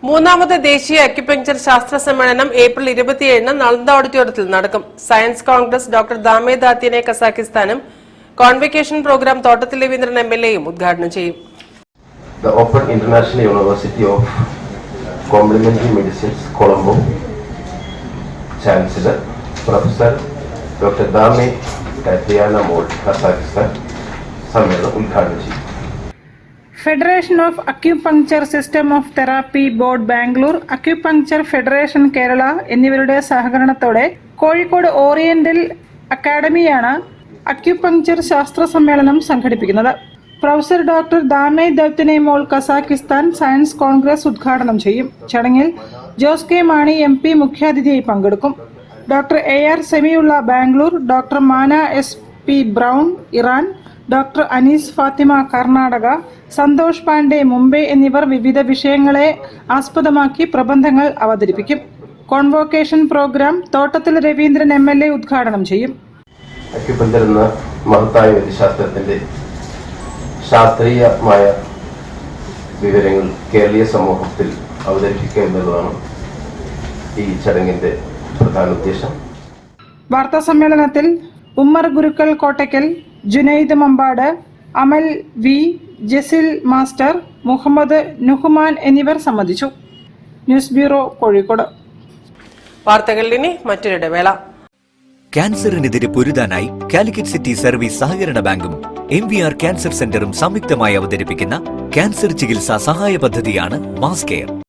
മൂന്നാമത് ദേശീയ അക്യുപങ്ചർ ശാസ്ത്ര സമ്മേളനം ഏപ്രിൽ 27-ന് നളന്ദ ഓഡിറ്റോറിയത്തിൽ നടക്കും. സയൻസ് കോൺഗ്രസ് ഡോക്ടർ ദാമേ ദാത്യനെ കസാഖിസ്ഥാനും കോൺവെക്കേഷൻ പ്രോഗ്രാം തോട്ടത്തിൽ രവീന്ദ്രൻ എംഎൽഎയും ഉദ്ഘാടനം ചെയ്യും. The Open International University of Complementary Medicines, Colombo, Chancellor Professor Dr. Dame Tatiana Mold, Kazakhstan, സമ്മേളനം ഉദ്ഘാടനം ചെയ്യും. Federation of acupuncture system of therapy board Bangalore, acupuncture federation Kerala എന്നിവരുടെ സഹകരണത്തോടെ കോഴിക്കോട് ഓറിയന്റൽ അക്കാദമിയാണ് അക്യുപങ്ചർ ശാസ്ത്ര സമ്മേളനം സംഘടിപ്പിക്കുന്നത്. പ്രൊഫസർ ഡോക്ടർ ദാമേ ദാത്യനെ മോൾ കസാഖിസ്ഥാൻ സയൻസ് കോൺഗ്രസ് ഉദ്ഘാടനം ചെയ്യും. ചടങ്ങിൽ ജോസ് കെ മാണി MP മുഖ്യാതിഥിയായി പങ്കെടുക്കും. ഡോക്ടർ AR സെമിയുള്ള ബാംഗ്ലൂർ, ഡോക്ടർ മാന SP Brown Iran, doctor Anees Fathima Karnataka, Santosh Pandey Mumbai എന്നിവർ വിവിധ വിഷയങ്ങളെ ആസ്പദമാക്കി പ്രബന്ധങ്ങൾ അവതരിപ്പിക്കും. കോൺവോക്കേഷൻ പ്രോഗ്രാം തോട്ടത്തിൽ രവീന്ദ്രൻ MLA ഉദ്ഘാടനം ചെയ്യും. അക്യുപങ്ചർ എന്ന മഹത്തായ വൈദ്യശാസ്ത്രത്തിന്റെ ശാസ്ത്രീയമായ വിവരങ്ങൾ കേരളീയ സമൂഹത്തിൽ അവതരിപ്പിക്കുക എന്നുള്ളതാണ് ഈ ചടങ്ങിന്റെ പ്രധാന ഉദ്ദേശം. വാർത്താ സമ്മേളനത്തിൽ ഉമ്മർ ഗുരുക്കൾ കോട്ടയ്ക്കൽ, ജുനൈദ് മമ്പാട്, അമൽ V, ജസിൽ മാസ്റ്റർ, മുഹമ്മദ് നുഹ്മാൻ എന്നിവർ സംബന്ധിച്ചു. News bureau, Kozhikode. വാർത്തകളിൽ ഇനി മറ്റൊരിടവേള. ക്യാൻസറിനെതിരെ പൊരുതാനായി കാലിക്കറ്റ് സിറ്റി സർവീസ് സഹകരണ ബാങ്കും MVR ക്യാൻസർ സെന്ററും സംയുക്തമായി അവതരിപ്പിക്കുന്ന ക്യാൻസർ ചികിത്സാ സഹായ പദ്ധതിയാണ് മാസ് കെയർ.